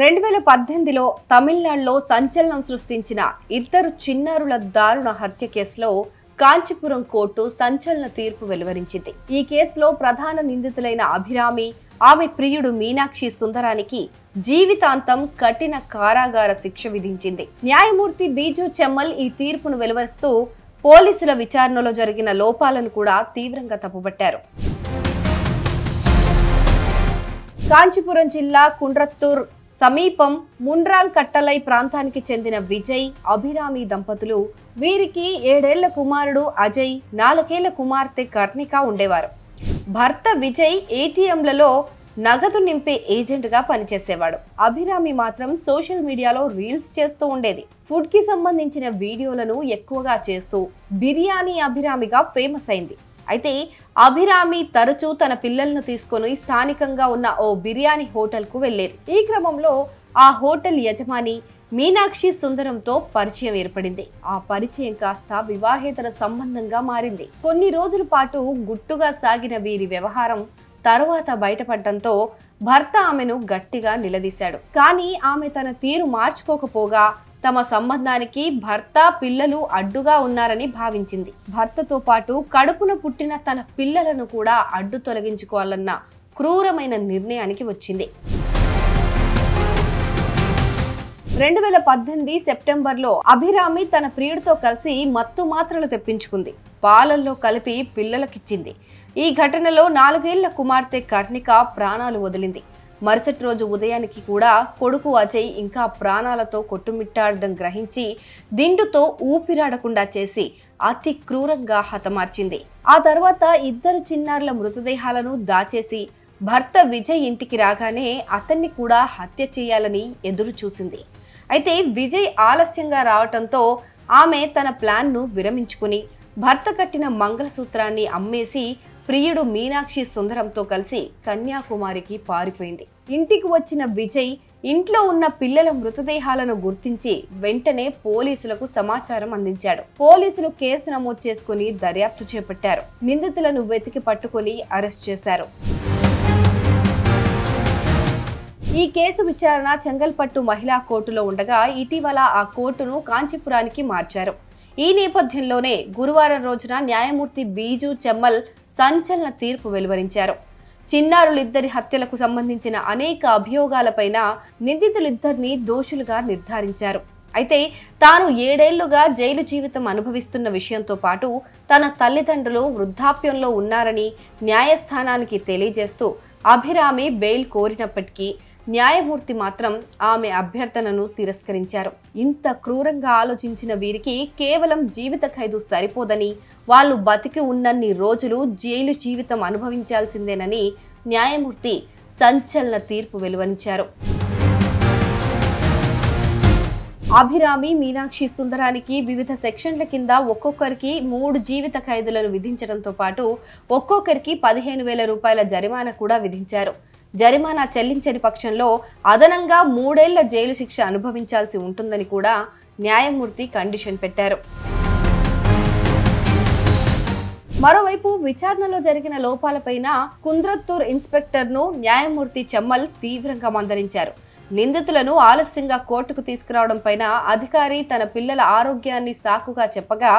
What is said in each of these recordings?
2018లో తమిళనాడులో సంచలనం సృష్టించిన ఇద్దరు చిన్నారుల దారుణ హత్య కేసులో కాంచీపురం కోర్టు సంచలన తీర్పు వెలువరించింది. ఈ కేసులో ప్రధాన నిందితులైన అభిరామి, ఆమె ప్రియుడు మీనాక్షి సుందరానికి జీవితాంతం కఠిన కారాగార శిక్ష విధించింది. న్యాయమూర్తి బీజు చెమ్మల్ ఈ తీర్పును వెలువరిస్తూ పోలీసుల విచారణలో జరిగిన లోపాలను కూడా తీవ్రంగా తప్పుపట్టారు. కాంచీపురం జిల్లా కుండ్రత్తూర్ సమీపం ముండ్రాంగ్ కట్టలై ప్రాంతానికి చెందిన విజయ్, అభిరామి దంపతులు. వీరికి 7 ఏళ్ల కుమారుడు అజయ్, 4 ఏళ్ల కుమార్తె కర్ణిక ఉండేవారు. భర్త విజయ్ ఏటీఎంలలో నగదు నింపే ఏజెంట్ గా పనిచేసేవాడు. అభిరామి మాత్రం సోషల్ మీడియాలో రీల్స్ చేస్తూ ఉండేది. ఫుడ్ కి సంబంధించిన వీడియోలను ఎక్కువగా చేస్తూ బిర్యానీ అభిరామిగా ఫేమస్ అయింది. అయితే అభిరామి తరచూ తన పిల్లలను తీసుకొని స్థానికంగా ఉన్న ఓ బిర్యానీ హోటల్ కు వెళ్లేది. ఈ క్రమంలో ఆ హోటల్ యజమాని మీనాక్షి సుందరంతో పరిచయం ఏర్పడింది. ఆ పరిచయం కాస్త వివాహేతర సంబంధంగా మారింది. కొన్ని రోజుల పాటు గుట్టుగా సాగిన వీరి వ్యవహారం తరువాత బయటపడటంతో భర్త ఆమెను గట్టిగా నిలదీశాడు. కానీ ఆమె తన తీరు మార్చుకోకపోగా తమ సంబంధానికి భర్త, పిల్లలు అడ్డుగా ఉన్నారని భావించింది. భర్తతో పాటు కడుపున పుట్టిన తన పిల్లలను కూడా అడ్డు తొలగించుకోవాలన్న క్రూరమైన నిర్ణయానికి వచ్చింది. 2018 సెప్టెంబర్లో అభిరామి తన ప్రియుడితో కలిసి మత్తు మాత్రలు తెప్పించుకుంది. పాలల్లో కలిపి పిల్లలకిచ్చింది. ఈ ఘటనలో 4 ఏళ్ల కుమార్తె కర్ణిక ప్రాణాలు వదిలింది. మరుసటి రోజు ఉదయానికి కూడా కొడుకు అజయ్ ఇంకా ప్రాణాలతో కొట్టుమిట్టాడడం గ్రహించి దిండుతో ఊపిరాడకుండా చేసి అతి క్రూరంగా హతమార్చింది. ఆ తర్వాత ఇద్దరు చిన్నారుల మృతదేహాలను దాచేసి భర్త విజయ్ ఇంటికి రాగానే అతన్ని కూడా హత్య చేయాలని ఎదురు చూసింది. అయితే విజయ్ ఆలస్యంగా రావటంతో ఆమె తన ప్లాన్ను విరమించుకుని భర్త కట్టిన మంగళసూత్రాన్ని అమ్మేసి ప్రియుడు మీనాక్షి సుందరంతో కలిసి కన్యాకుమారికి పారిపోయింది. ఇంటికి వచ్చిన విజయ్ ఇంట్లో ఉన్న పిల్లల మృతదేహాలను గుర్తించి వెంటనే పోలీసులకు సమాచారం అందించాడు. పోలీసులు కేసు నమోదు చేసుకుని దర్యాప్తు చేపట్టారు. నిందితులను వెతికి పట్టుకుని అరెస్ట్ చేశారు. ఈ కేసు విచారణ చెంగల్పట్టు మహిళా కోర్టులో ఉండగా ఇటీవల ఆ కోర్టును కాంచీపురానికి మార్చారు. ఈ నేపథ్యంలోనే గురువారం రోజున న్యాయమూర్తి బీజు చెమ్మల్ సంచలన తీర్పు వెలువరించారు. చిన్నారులిద్దరి హత్యలకు సంబంధించిన అనేక అభియోగాలపైన నిందితులిద్దరిని దోషులుగా నిర్ధారించారు. అయితే తాను 7 ఏళ్లుగా జైలు జీవితం అనుభవిస్తున్న విషయంతో పాటు తన తల్లిదండ్రులు వృద్ధాప్యంలో ఉన్నారని న్యాయస్థానానికి తెలియజేస్తూ అభిరామి బెయిల్ కోరినప్పటికీ న్యాయమూర్తి మాత్రం ఆమె అభ్యర్థనను తిరస్కరించారు. ఇంత క్రూరంగా ఆలోచించిన వీరికి కేవలం జీవిత ఖైదు సరిపోదని, వాళ్ళు బతికి ఉన్నన్ని రోజులు జైలు జీవితం అనుభవించాల్సిందేనని న్యాయమూర్తి సంచలన తీర్పు వెలువరించారు. అభిరామి, మీనాక్షి సుందరానికి వివిధ సెక్షన్ల కింద ఒక్కొక్కరికి 3 జీవిత ఖైదులను విధించడంతో పాటు ఒక్కొక్కరికి 15,000 రూపాయల జరిమానా కూడా విధించారు. జరిమానా చెల్లించని పక్షంలో అదనంగా 3 ఏళ్ల జైలు శిక్ష అనుభవించాల్సి ఉంటుందని కూడా న్యాయమూర్తి కండిషన్ పెట్టారు. మరోవైపు విచారణలో జరిగిన లోపాలపైన కుంద్రత్తూర్ ఇన్స్పెక్టర్ను న్యాయమూర్తి చెమ్మల్ తీవ్రంగా మందలించారు. నిందితులను ఆలస్యంగా కోర్టుకు తీసుకురావడం పైన అధికారి తన పిల్లల ఆరోగ్యాన్ని సాకుగా చెప్పగా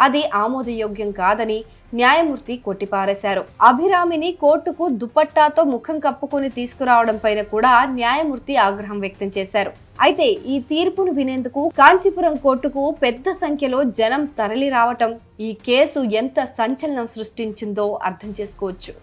అది ఆమోదయోగ్యం కాదని న్యాయమూర్తి కొట్టిపారేశారు. అభిరామిని కోర్టుకు దుపట్టాతో ముఖం కప్పుకుని తీసుకురావడం పైన కూడా న్యాయమూర్తి ఆగ్రహం వ్యక్తం చేశారు. అయితే ఈ తీర్పును వినేందుకు కాంచీపురం కోర్టుకు పెద్ద సంఖ్యలో జనం తరలి రావటం ఈ కేసు ఎంత సంచలనం సృష్టించిందో అర్థం చేసుకోవచ్చు.